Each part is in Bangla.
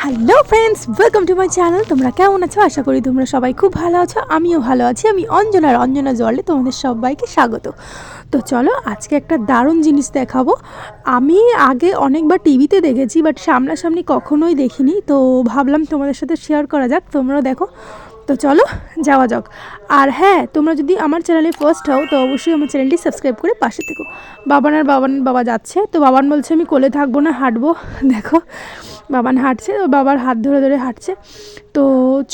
Hello friends, welcome to my channel. তোমরা কেমন আছো? আশা করি তোমরা সবাই খুব ভালো আছো। আমিও ভালো আছি। আমি অঞ্জনা জলে তোমাদের সবাইকে স্বাগত। তো চলো আজকে একটা দারুণ জিনিস দেখাবো। আমি আগে অনেকবার টিভিতে দেখেছি, বাট সামনাসামনি কখনোই দেখিনি। তো ভাবলাম তোমাদের সাথে শেয়ার করা যাক, তোমরাও দেখো। তো চলো যাওয়া যাক। আর হ্যাঁ, তোমরা যদি আমার চ্যানেলে ফার্স্ট হও তো অবশ্যই আমার চ্যানেলটি সাবস্ক্রাইব করে পাশে থেকো। বাবা যাচ্ছে, তো বাবান বলছে আমি কোলে থাকবো না, হাঁটবো। দেখো বাবান হাঁটছে, ও বাবার হাত ধরে ধরে হাঁটছে। তো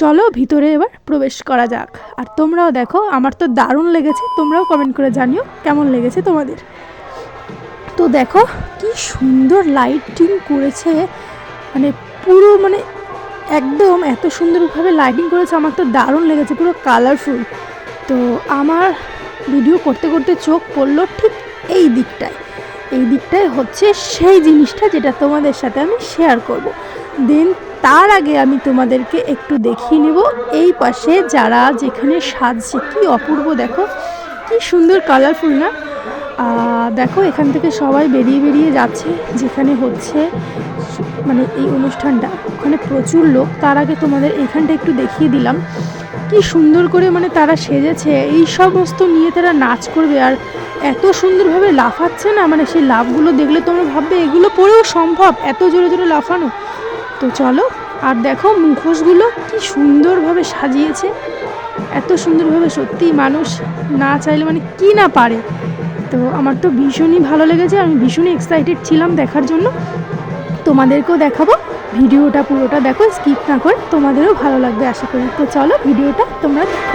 চলো ভিতরে এবার প্রবেশ করা যাক। আর তোমরাও দেখো, আমার তো দারুণ লেগেছে। তোমরাও কমেন্ট করে জানিও কেমন লেগেছে তোমাদের। তো দেখো কি সুন্দর লাইটিং করেছে, মানে পুরো একদম এত সুন্দরভাবে লাইটিং করেছে, আমার তো দারুণ লেগেছে, পুরো কালারফুল। তো আমার ভিডিও করতে করতে চোখ পড়লো ঠিক এই দিকটায় হচ্ছে সেই জিনিসটা যেটা তোমাদের সাথে আমি শেয়ার করব। দেন তার আগে আমি তোমাদেরকে একটু দেখিয়ে নেব এই পাশে যারা যেখানে সাজছে, কি অপূর্ব দেখো, কি সুন্দর কালারফুল না? দেখো এখান থেকে সবাই বেরিয়ে যাচ্ছে যেখানে হচ্ছে এই অনুষ্ঠানটা। ওখানে প্রচুর লোক। তার আগে তোমাদের এখানটা একটু দেখিয়ে দিলাম কি সুন্দর করে তারা সেজেছে। এই সমস্ত নিয়ে তারা নাচ করবে, আর এত সুন্দরভাবে লাফাচ্ছে না, সেই লাফগুলো দেখলে তোমরা ভাববে এগুলো পরেও সম্ভব এত জোরে জোরে লাফানো। তো চলো, আর দেখো মুখোশগুলো কি সুন্দরভাবে সাজিয়েছে, এত সুন্দরভাবে, সত্যি মানুষ না চাইলে কি না পারে। তো আমার তো ভীষণই ভালো লেগেছে, আমি ভীষণই এক্সাইটেড ছিলাম দেখার জন্য। তোমাদেরকেও দেখাবো, ভিডিওটা পুরোটা দেখো, স্কিপ না করে, তোমাদেরও ভালো লাগবে আশা করি। তো চলো ভিডিওটা তোমরা দেখো।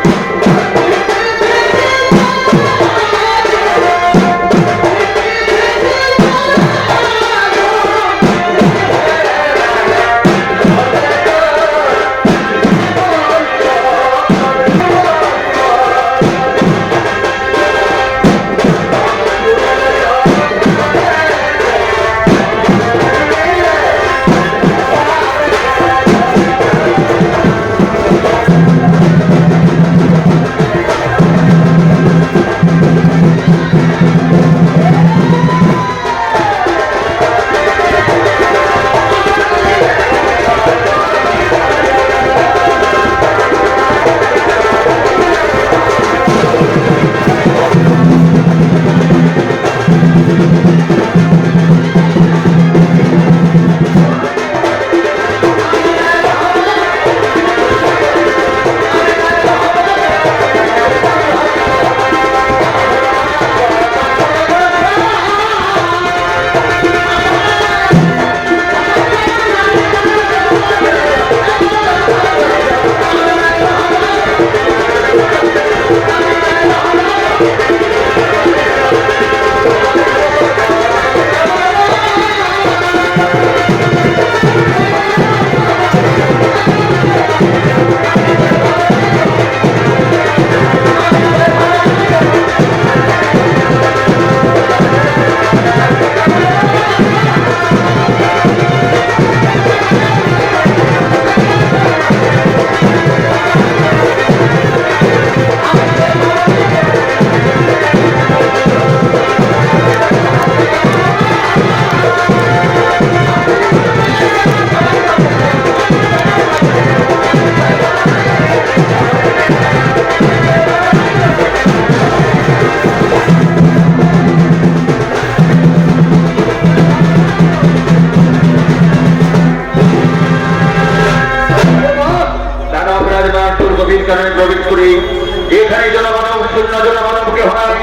যেখানে জনমানব শূন্য জনমানবকে হয়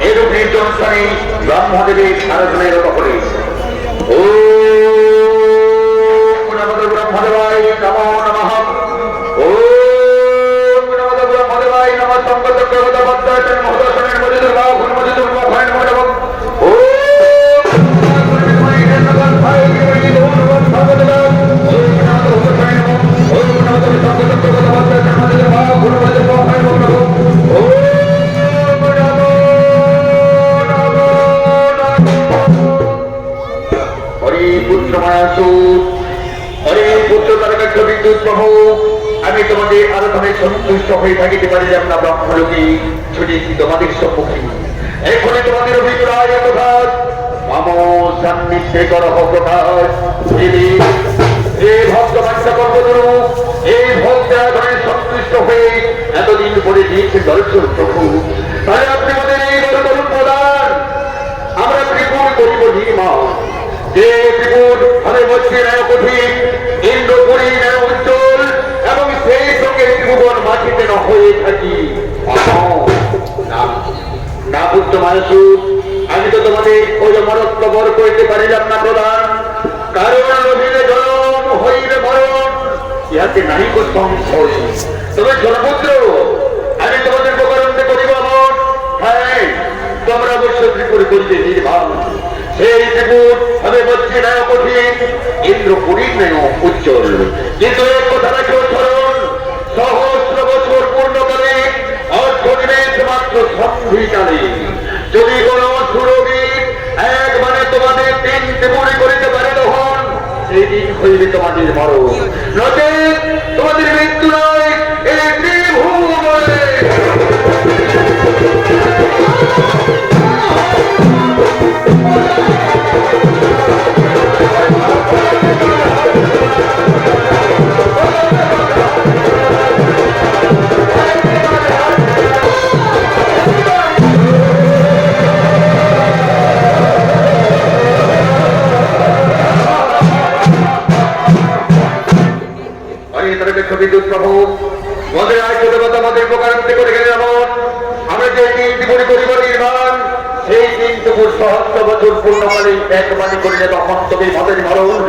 এরূপ নির্জন স্থানে ব্রহ্মদেবের সারাজনের কপরে ও ব্রহ্মদেবায় নমো নমঃ। ও ব্রহ্মদেবায় নমঃ। সংকটগ্রগত বদ্দাচন মহোদশনের মজিদুর বাহু মজিদুর মহায় নমঃ। ও আমি তোমাদের আরাধনে সন্তুষ্ট হয়ে থাকিতে পারি না ব্রহ্মলোকে ছুটেছি তোমাদের সম্মুখে। এখনই তোমাদের অভিপ্রায় প্রকাশ, মম সান্নিধ্যে করহ প্রকাশ। এই ভক্ত বাচ্চা কর্মগুরু এই ভক্ত আরাধনায় সন্তুষ্ট হয়ে এতদিন পরে দিয়েছে দর্শন প্রভু, তাহলে আপনি আমাদের এই বড় করুন প্রদান। আমরা ত্রিপুর করিব নির্মাণ, যে ত্রিপুর আমি বলছি ন্যায় কঠিন, ইন্দ্রপুরী ন্যায় উজ্জ্বল, এবং সেই সঙ্গে ত্রিভুবন মাটিতে না হয়ে থাকি। না বুদ্ধ মানুষ, আমি তো তোমাদের ওই মরত্ব বর করতে পারিলাম না প্রধান, কারণ রহিলে জনম হইলে মরণ, ইহাতে নাহিক সংশয়। তবে জনপুত্র, আমি তোমাদের প্রকারণে করিব আমন। হ্যাঁ, তোমরা অবশ্য ত্রিপুর করিতে নির্বাণ, সেই ত্রিপুর আমি বলছি ন্যায় কঠিন, ইন্দ্রপুরীর ন্যায় উজ্জ্বল। কিন্তু এক কথা রাখিও স্মরণ, সহস্র বছর পূর্ণকালে অর্থনিবেশ মাত্র সন্ধিকালে যদি কোন সুরবীর একবারে তোমাদের দিন ত্রিপুরি করিতে পারে তখন সেই দিন হইবে তোমাদের মরণ, নচেৎ তোমাদের মৃত্যু নয় এই ত্রিভুবনে। বিদ্যুৎ প্রভু মদের আয়তা আমাদের প্রকারান্তে করে গেলে এমন, আমরা যে তিন ত্রিপুরি করিব নির্মাণ, সেই তিন ত্রিপুর সহস্র বছর পূর্ণকালে একবারে করিলে তখন তবে মদের মরণ।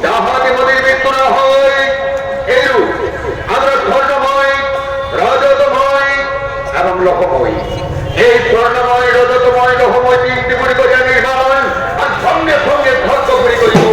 যাহাতে মদের মৃত্যু না হয়, এরূপ আমরা স্বর্ণময়, রজতময় এবং লোহময়, এই স্বর্ণময়, রজতময়, লোহময় তিন ত্রিপুরি করিয়া নির্মাণ, আর সঙ্গে সঙ্গে ধর্মপুরি করিব।